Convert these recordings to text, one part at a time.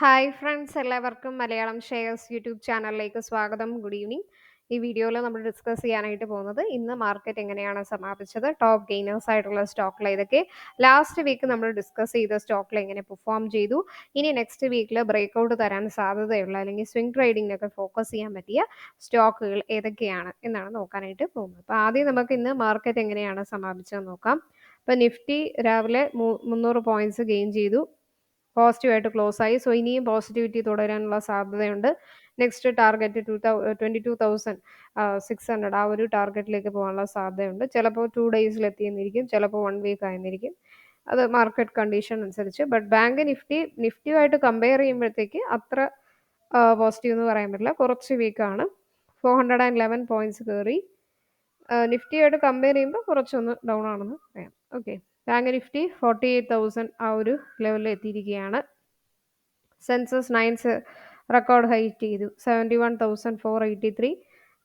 Hi friends, എല്ലാവർക്കും Malayalam shares YouTube ചാനലിലേക്ക് സ്വാഗതം. Good evening. ഈ വീഡിയോയിൽ നമ്മൾ ഡിസ്കസ് ചെയ്യാനായിട്ട് പോകുന്നത് ഇന്ന് മാർക്കറ്റ് എങ്ങനെയാണ് സമാപിച്ചത്, ടോപ്പ് ഗെയിനേഴ്സ് ആയിട്ടുള്ള സ്റ്റോക്കിൽ ഏതൊക്കെ, ലാസ്റ്റ് വീക്ക് നമ്മൾ ഡിസ്കസ് ചെയ്ത സ്റ്റോക്കിൽ എങ്ങനെ പെർഫോം ചെയ്തു, ഇനി നെക്സ്റ്റ് വീക്കിൽ ബ്രേക്ക്ഔട്ട് തരാൻ സാധ്യതയുള്ള അല്ലെങ്കിൽ സ്വിംഗ് ട്രേഡിങ്ങിനൊക്കെ ഫോക്കസ് ചെയ്യാൻ പറ്റിയ സ്റ്റോക്കുകൾ ഏതൊക്കെയാണ് എന്നാണ് നോക്കാനായിട്ട് പോകുന്നത്. അപ്പോൾ ആദ്യം നമുക്ക് ഇന്ന് മാർക്കറ്റ് എങ്ങനെയാണ് സമാപിച്ചതെന്ന് നോക്കാം. അപ്പോൾ നിഫ്റ്റി രാവിലെ 300 പോയിന്റ്സ് ഗെയിൻ ചെയ്തു, പോസിറ്റീവായിട്ട് ക്ലോസ് ആയി. സോ ഇനിയും പോസിറ്റിവിറ്റി തുടരാനുള്ള സാധ്യതയുണ്ട്. നെക്സ്റ്റ് ടാർഗറ്റ് 22,600 ആ ഒരു ടാർഗറ്റിലേക്ക് പോകാനുള്ള സാധ്യതയുണ്ട്. ചിലപ്പോൾ 2 ഡേയ്സിൽ എത്തിയെന്നിരിക്കും, ചിലപ്പോൾ 1 വീക്ക് ആയെന്നിരിക്കും. അത് മാർക്കറ്റ് കണ്ടീഷൻ അനുസരിച്ച്. ബട്ട് ബാങ്ക് നിഫ്റ്റിയുമായിട്ട് കമ്പയർ ചെയ്യുമ്പോഴത്തേക്ക് അത്ര പോസിറ്റീവ് എന്ന് പറയാൻ പറ്റില്ല, കുറച്ച് വീക്കാണ്. 411 പോയിന്റ്സ് കയറി. നിഫ്റ്റിയായിട്ട് കമ്പയർ ചെയ്യുമ്പോൾ കുറച്ചൊന്ന് ഡൗൺ ആണെന്ന് പറയാം. ഓക്കെ, ബാങ്ക് നിഫ്റ്റി 48,000 ആ ഒരു ലെവലിൽ എത്തിയിരിക്കുകയാണ്. സെൻസസ് 9 റെക്കോർഡ് ഹൈറ്റ് ചെയ്തു, 71,483.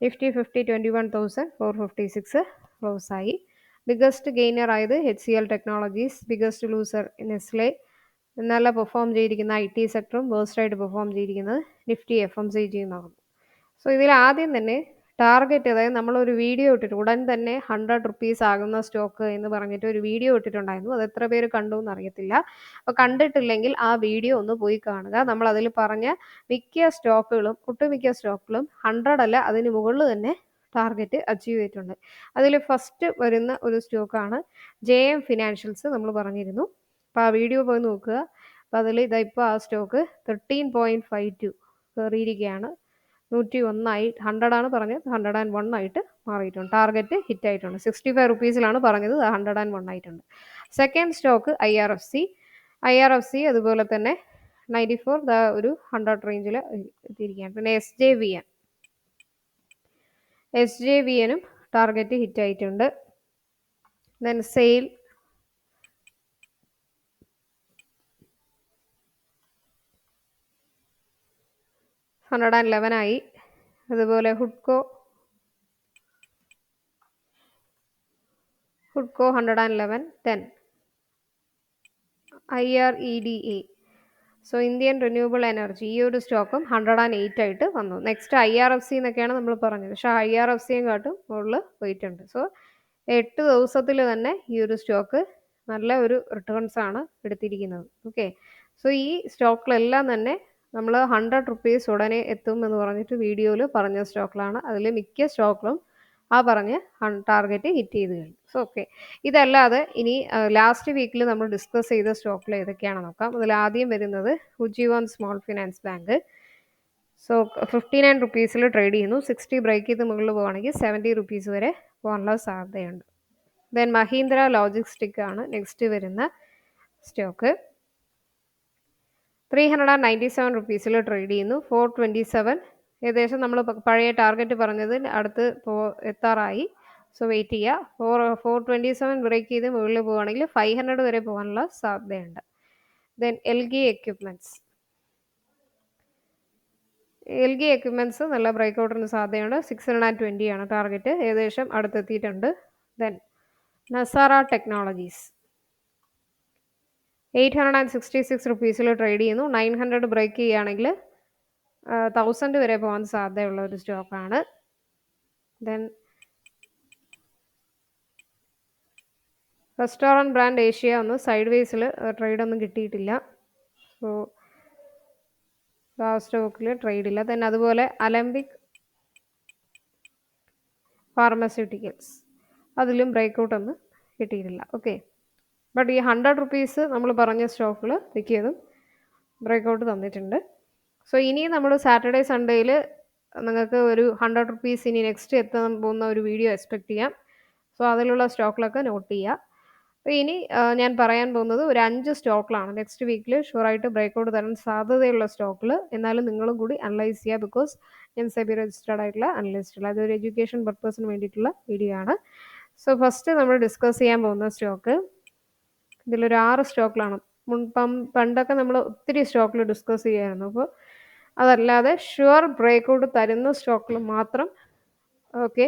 നിഫ്റ്റി 50 21,456 ക്ലോസ് ആയി. ബിഗസ്റ്റ് ഗെയിനർ ആയത് HCL technologies, biggest loser Nestle. നല്ല പെർഫോം ചെയ്തിരിക്കുന്ന IT സെക്ടറും വേഴ്സ്റ്റായിട്ട് പെർഫോം ചെയ്തിരിക്കുന്നത് നിഫ്റ്റി FMCG എന്നാകുന്നു. സോ ഇതിൽ ആദ്യം തന്നെ ടാർഗറ്റ്, അതായത് നമ്മളൊരു വീഡിയോ ഇട്ടിട്ട് ഉടൻ തന്നെ 100 റുപ്പീസ് ആകുന്ന സ്റ്റോക്ക് എന്ന് പറഞ്ഞിട്ട് ഒരു വീഡിയോ ഇട്ടിട്ടുണ്ടായിരുന്നു. അത് എത്ര പേര് കണ്ടു എന്ന് അറിയത്തില്ല. അപ്പോൾ കണ്ടിട്ടില്ലെങ്കിൽ ആ വീഡിയോ ഒന്ന് പോയി കാണുക. നമ്മൾ അതിൽ പറഞ്ഞ മിക്ക സ്റ്റോക്കുകളും, ഒട്ടുമിക്ക സ്റ്റോക്കുകളും 100 അല്ല അതിന് മുകളിൽ തന്നെ ടാർഗറ്റ് അച്ചീവ് ചെയ്തിട്ടുണ്ട്. അതിൽ ഫസ്റ്റ് വരുന്ന ഒരു സ്റ്റോക്കാണ് JM ഫിനാൻഷ്യൽസ്. നമ്മൾ പറഞ്ഞിരുന്നു, അപ്പോൾ ആ വീഡിയോ പോയി നോക്കുക. അപ്പോൾ അതിൽ ഇപ്പോൾ ആ സ്റ്റോക്ക് 13.52 കയറിയിരിക്കുകയാണ്. 101 100 ആണ് പറഞ്ഞത്, 101 ആയിട്ട് മാറിയിട്ടുണ്ട്. ടാർഗറ്റ് ഹിറ്റ് ആയിട്ടുണ്ട്. 65 റുപ്പീസിലാണ് പറഞ്ഞത്, 101 ആയിട്ടുണ്ട്. സെക്കൻഡ് സ്റ്റോക്ക് IRFC അതുപോലെ തന്നെ 94 ഒരു 100 റേഞ്ചിൽ എത്തിയിരിക്കുകയാണ്. പിന്നെ SJVN ടാർഗറ്റ് ഹിറ്റ് ആയിട്ടുണ്ട്. ദെൻ സെയിൽ 111 ആയി. അതുപോലെ ഹുഡ്കോ 111. Then IREDA, so Indian renewable energy, ഈ ഒരു സ്റ്റോക്കും 108 ആയിട്ട് വന്നു. നെക്സ്റ്റ് IRFC എന്നൊക്കെയാണ് നമ്മൾ പറഞ്ഞത്, പക്ഷേ IRFCയും കാട്ടും മുകളിൽ പോയിട്ടുണ്ട്. സോ 8 ദിവസത്തിൽ തന്നെ ഈ ഒരു സ്റ്റോക്ക് നല്ല ഒരു റിട്ടേൺസ് ആണ് എടുത്തിരിക്കുന്നത്. ഓക്കെ, സോ ഈ സ്റ്റോക്കിലെല്ലാം തന്നെ നമ്മൾ 100 റുപ്പീസ് ഉടനെ എത്തും എന്ന് പറഞ്ഞിട്ട് വീഡിയോയിൽ പറഞ്ഞ സ്റ്റോക്കിലാണ്. അതിൽ മിക്ക സ്റ്റോക്കിലും ആ പറഞ്ഞ് ടാർഗറ്റ് ഹിറ്റ് ചെയ്ത് കഴിഞ്ഞു. സോ ഓക്കെ, ഇതല്ലാതെ ഇനി ലാസ്റ്റ് വീക്കിൽ നമ്മൾ ഡിസ്കസ് ചെയ്ത സ്റ്റോക്കിൽ ഏതൊക്കെയാണെന്ന് നോക്കാം. അതിൽ ആദ്യം വരുന്നത് Ujjivan small finance bank. So 59 റുപ്പീസിൽ ട്രേഡ് ചെയ്യുന്നു. 60 ബ്രേക്ക് ചെയ്ത് മുകളിൽ പോവുകയാണെങ്കിൽ 70 റുപ്പീസ് വരെ പോകാനുള്ള സാധ്യതയുണ്ട്. ദെൻ മഹീന്ദ്ര ലോജിസ്റ്റിക് ആണ് നെക്സ്റ്റ് വരുന്ന സ്റ്റോക്ക്. 397 റുപ്പീസിൽ ട്രേഡ് ചെയ്യുന്നു. 427, ഏകദേശം നമ്മൾ പഴയ ടാർഗറ്റ് പറഞ്ഞത് അടുത്ത് എത്താറായി. സോ വെയിറ്റ് ചെയ്യുക. 427 ബ്രേക്ക് ചെയ്ത് മുകളിൽ പോവുകയാണെങ്കിൽ 500 വരെ പോകാനുള്ള സാധ്യതയുണ്ട്. ദെൻ LG എക്യുപ്മെൻറ്റ്സ് നല്ല ബ്രേക്ക്ഔട്ടിന് സാധ്യതയുണ്ട്. 620 ആണ് ടാർഗറ്റ്, ഏകദേശം അടുത്തെത്തിയിട്ടുണ്ട്. ദെൻ നസാറ ടെക്നോളജീസ് 866 റുപ്പീസിൽ ട്രേഡ് ചെയ്യുന്നു. 900 ബ്രേക്ക് ചെയ്യുകയാണെങ്കിൽ 1000 വരെ പോകാൻ സാധ്യതയുള്ള ഒരു സ്റ്റോക്കാണ്. ദെൻ റെസ്റ്റോറൻറ്റ് ബ്രാൻഡ് ഏഷ്യ ഒന്ന് സൈഡ് വേസിൽ ട്രേഡൊന്നും കിട്ടിയിട്ടില്ല. സോ ആ സ്റ്റോക്കിൽ ട്രേഡ് ഇല്ല. ദെൻ അതുപോലെ അലംബിക് ഫാർമസ്യൂട്ടിക്കൽസ്, അതിലും ബ്രേക്ക്ഔട്ട് ഒന്നും കിട്ടിയിട്ടില്ല. ഓക്കെ, ബട്ട് ഈ 100 റുപ്പീസ് നമ്മൾ പറഞ്ഞ സ്റ്റോക്കിൽ മിക്കതും ബ്രേക്ക്ഔട്ട് തന്നിട്ടുണ്ട്. സോ ഇനി നമ്മൾ സാറ്റർഡേ സൺഡേയിൽ നിങ്ങൾക്ക് ഒരു 100 റുപ്പീസ് ഇനി നെക്സ്റ്റ് എത്താൻ പോകുന്ന ഒരു വീഡിയോ എക്സ്പെക്റ്റ് ചെയ്യാം. സോ അതിലുള്ള സ്റ്റോക്കിലൊക്കെ നോട്ട് ചെയ്യുക. അപ്പോൾ ഇനി ഞാൻ പറയാൻ പോകുന്നത് ഒരു 5 സ്റ്റോക്കിലാണ് നെക്സ്റ്റ് വീക്കിൽ ഷുവറായിട്ട് ബ്രേക്ക്ഔട്ട് തരാൻ സാധ്യതയുള്ള സ്റ്റോക്കിൽ. എന്നാലും നിങ്ങളും കൂടി അനലൈസ് ചെയ്യുക, ബിക്കോസ് ഞാൻ സെബി രജിസ്റ്റേർഡ് ആയിട്ടുള്ള അനലിസ്റ്റുള്ള, അതൊരു എഡ്യൂക്കേഷൻ പർപ്പസിന് വേണ്ടിയിട്ടുള്ള വീഡിയോ ആണ്. സോ ഫസ്റ്റ് നമ്മൾ ഡിസ്കസ് ചെയ്യാൻ പോകുന്ന സ്റ്റോക്ക്, ഇതിലൊരു 6 സ്റ്റോക്കിലാണ്. പണ്ടൊക്കെ നമ്മൾ ഒത്തിരി സ്റ്റോക്കിൽ ഡിസ്കസ് ചെയ്യുമായിരുന്നു. അപ്പോൾ അതല്ലാതെ ഷുവർ ബ്രേക്ക്ഔട്ട് തരുന്ന സ്റ്റോക്കിൽ മാത്രം ഓക്കെ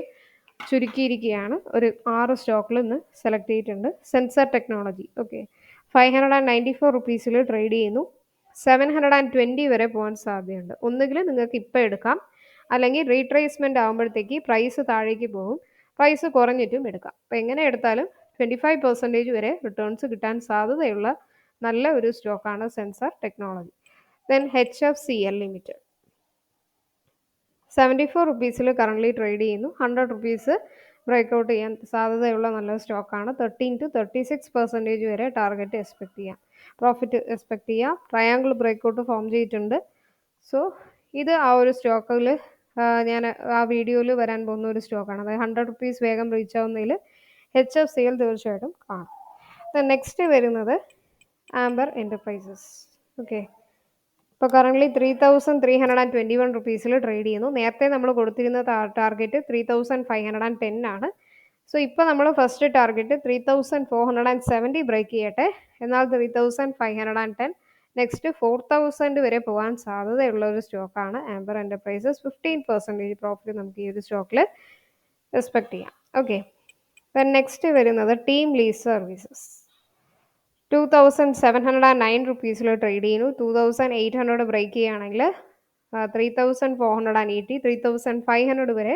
ചുരുക്കിയിരിക്കുകയാണ്. ഒരു 6 സ്റ്റോക്കിൽ നിന്ന് സെലക്ട് ചെയ്തിട്ടുണ്ട്. സെൻസർ ടെക്നോളജി, ഓക്കെ, 594 റുപ്പീസിൽ ട്രേഡ് ചെയ്യുന്നു. 720 വരെ പോകാൻ സാധ്യതയുണ്ട്. ഒന്നുകിൽ നിങ്ങൾക്ക് ഇപ്പം എടുക്കാം, അല്ലെങ്കിൽ റീട്രേസ്മെന്റ് ആകുമ്പോഴത്തേക്ക് പ്രൈസ് താഴേക്ക് പോകും, പ്രൈസ് കുറഞ്ഞിട്ടും എടുക്കാം. അപ്പോൾ എങ്ങനെ എടുത്താലും 25% വരെ റിട്ടേൺസ് കിട്ടാൻ സാധ്യതയുള്ള നല്ല ഒരു സ്റ്റോക്കാണ് sensor technology. Then HFCL limited 74 റുപ്പീസിൽ കറൻ്റ്ലി ട്രേഡ് ചെയ്യുന്നു. 100 റുപ്പീസ് ബ്രേക്ക്ഔട്ട് ചെയ്യാൻ സാധ്യതയുള്ള നല്ല സ്റ്റോക്കാണ്. 13 to 36% വരെ ടാർഗറ്റ് എക്സ്പെക്ട് ചെയ്യാം, പ്രോഫിറ്റ് എക്സ്പെക്ട് ചെയ്യാം. ട്രയാങ്കിൾ ബ്രേക്ക്ഔട്ട് ഫോം ചെയ്തിട്ടുണ്ട്. സോ ഇത് ആ ഒരു സ്റ്റോക്കിൽ ഞാൻ ആ വീഡിയോയിൽ വരാൻ പോകുന്ന ഒരു സ്റ്റോക്കാണ്. അതായത് 100 റുപ്പീസ് വേഗം റീച്ച് ആവുന്നതിൽ HFCL തീർച്ചയായിട്ടും കാണും. നെക്സ്റ്റ് വരുന്നത് ആംബർ എൻ്റർപ്രൈസസ്. ഓക്കെ, ഇപ്പോൾ കറൻ്റ്ലി 3321 റുപ്പീസിൽ ട്രേഡ് ചെയ്യുന്നു. നേരത്തെ നമ്മൾ കൊടുത്തിരുന്ന ടാർഗറ്റ് 3510 ആണ്. സോ ഇപ്പോൾ നമ്മൾ ഫസ്റ്റ് ടാർഗറ്റ് 3470 ബ്രേക്ക് ചെയ്യട്ടെ, എന്നാൽ 3510, നെക്സ്റ്റ് 4000 വരെ പോകാൻ സാധ്യതയുള്ള ഒരു സ്റ്റോക്കാണ് ആംബർ എൻ്റർപ്രൈസസ്. 15% പ്രോഫിറ്റ് നമുക്ക് ഈ ഒരു സ്റ്റോക്കിൽ എക്സ്പെക്ട് ചെയ്യാം. ഓക്കെ, നെക്സ്റ്റ് വരുന്നത് ടീം ലീസ് സർവീസസ്. 2709 റുപ്പീസിൽ ട്രേഡ് ചെയ്യുന്നു. 2800 ബ്രേക്ക് ചെയ്യുകയാണെങ്കിൽ 3480, 3500 വരെ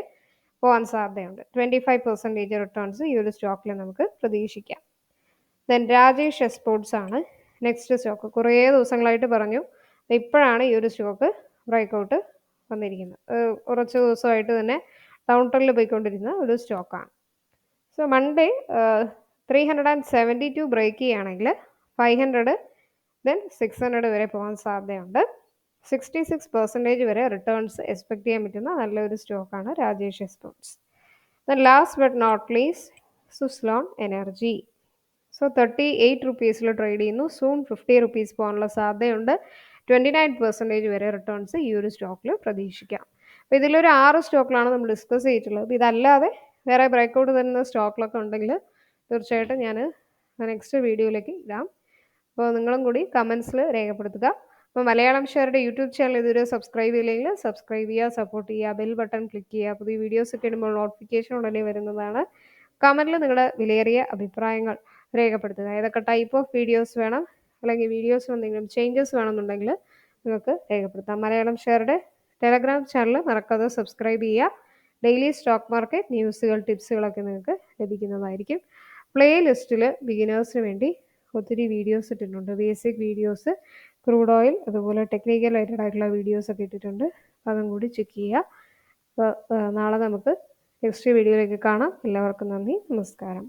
പോകാൻ സാധ്യതയുണ്ട്. 25% റിട്ടേൺസ് ഈ ഒരു സ്റ്റോക്കിൽ നമുക്ക് പ്രതീക്ഷിക്കാം. ദെൻ രാജേഷ് എക്സ്പോർട്സ് ആണ് നെക്സ്റ്റ് സ്റ്റോക്ക്. കുറേ ദിവസങ്ങളായിട്ട് പറഞ്ഞു, ഇപ്പോഴാണ് ഈ ഒരു സ്റ്റോക്ക് ബ്രേക്ക്ഔട്ട് വന്നിരിക്കുന്നത്. കുറച്ച് ദിവസമായിട്ട് തന്നെ ഡൗൺ ട്രെൻഡിൽ പോയിക്കൊണ്ടിരുന്ന ഒരു സ്റ്റോക്കാണ്. സോ മൺഡേ 372 ബ്രേക്ക് ചെയ്യുകയാണെങ്കിൽ 500, ദെൻ 600 വരെ പോകാൻ സാധ്യതയുണ്ട്. 66% വരെ റിട്ടേൺസ് എക്സ്പെക്ട് ചെയ്യാൻ പറ്റുന്ന നല്ലൊരു സ്റ്റോക്കാണ് Rajesh exports. Then last but not least Suzlon energy. So 38 റുപ്പീസിൽ ട്രേഡ് ചെയ്യുന്നു. സൂൺ 50 റുപ്പീസ് പോകാനുള്ള സാധ്യതയുണ്ട്. 29% വരെ റിട്ടേൺസ് ഈ ഒരു സ്റ്റോക്കിൽ പ്രതീക്ഷിക്കാം. അപ്പോൾ ഇതിലൊരു 6 സ്റ്റോക്കിലാണ് നമ്മൾ ഡിസ്കസ് ചെയ്തിട്ടുള്ളത്. ഇതല്ലാതെ വേറെ ബ്രേക്ക്ഔട്ട് തരുന്ന സ്റ്റോക്കിലൊക്കെ ഉണ്ടെങ്കിൽ തീർച്ചയായിട്ടും ഞാൻ നെക്സ്റ്റ് വീഡിയോയിലേക്ക് ഇടാം. അപ്പോൾ നിങ്ങളും കൂടി കമൻസിൽ രേഖപ്പെടുത്തുക. അപ്പോൾ മലയാളം ഷെയറുടെ യൂട്യൂബ് ചാനൽ ഇതുവരെ സബ്സ്ക്രൈബ് ചെയ്യില്ലെങ്കിൽ സബ്സ്ക്രൈബ് ചെയ്യുക, സപ്പോർട്ട് ചെയ്യുക, ബെൽ ബട്ടൺ ക്ലിക്ക് ചെയ്യുക. പുതിയ വീഡിയോസ് ഒക്കെ ഇടുമ്പോൾ നോട്ടിഫിക്കേഷൻ ഉടനെ വരുന്നതാണ്. കമൻറ്റിൽ നിങ്ങളുടെ വിലയേറിയ അഭിപ്രായങ്ങൾ രേഖപ്പെടുത്തുക. ഏതൊക്കെ ടൈപ്പ് ഓഫ് വീഡിയോസ് വേണം, അല്ലെങ്കിൽ വീഡിയോസിൽ എന്തെങ്കിലും ചേഞ്ചസ് വേണമെന്നുണ്ടെങ്കിൽ നിങ്ങൾക്ക് രേഖപ്പെടുത്താം. മലയാളം ഷെയറുടെ ടെലഗ്രാം ചാനൽ മറക്കാതെ സബ്സ്ക്രൈബ് ചെയ്യുക. ഡെയിലി സ്റ്റോക്ക് മാർക്കറ്റ് ന്യൂസുകൾ, ടിപ്സുകളൊക്കെ നിങ്ങൾക്ക് ലഭിക്കുന്നതായിരിക്കും. പ്ലേ ലിസ്റ്റിൽ ബിഗിനേഴ്സിന് വേണ്ടി ഒത്തിരി വീഡിയോസ് ഇട്ടിട്ടുണ്ട്. ബേസിക് വീഡിയോസ്, ക്രൂഡ് ഓയിൽ, അതുപോലെ ടെക്നിക്കൽ റിലേറ്റഡ് ആയിട്ടുള്ള വീഡിയോസൊക്കെ ഇട്ടിട്ടുണ്ട്. അതും കൂടി ചെക്ക് ചെയ്യുക. അപ്പോൾ നാളെ നമുക്ക് നെക്സ്റ്റ് വീഡിയോയിലേക്ക് കാണാം. എല്ലാവർക്കും നന്ദി, നമസ്കാരം.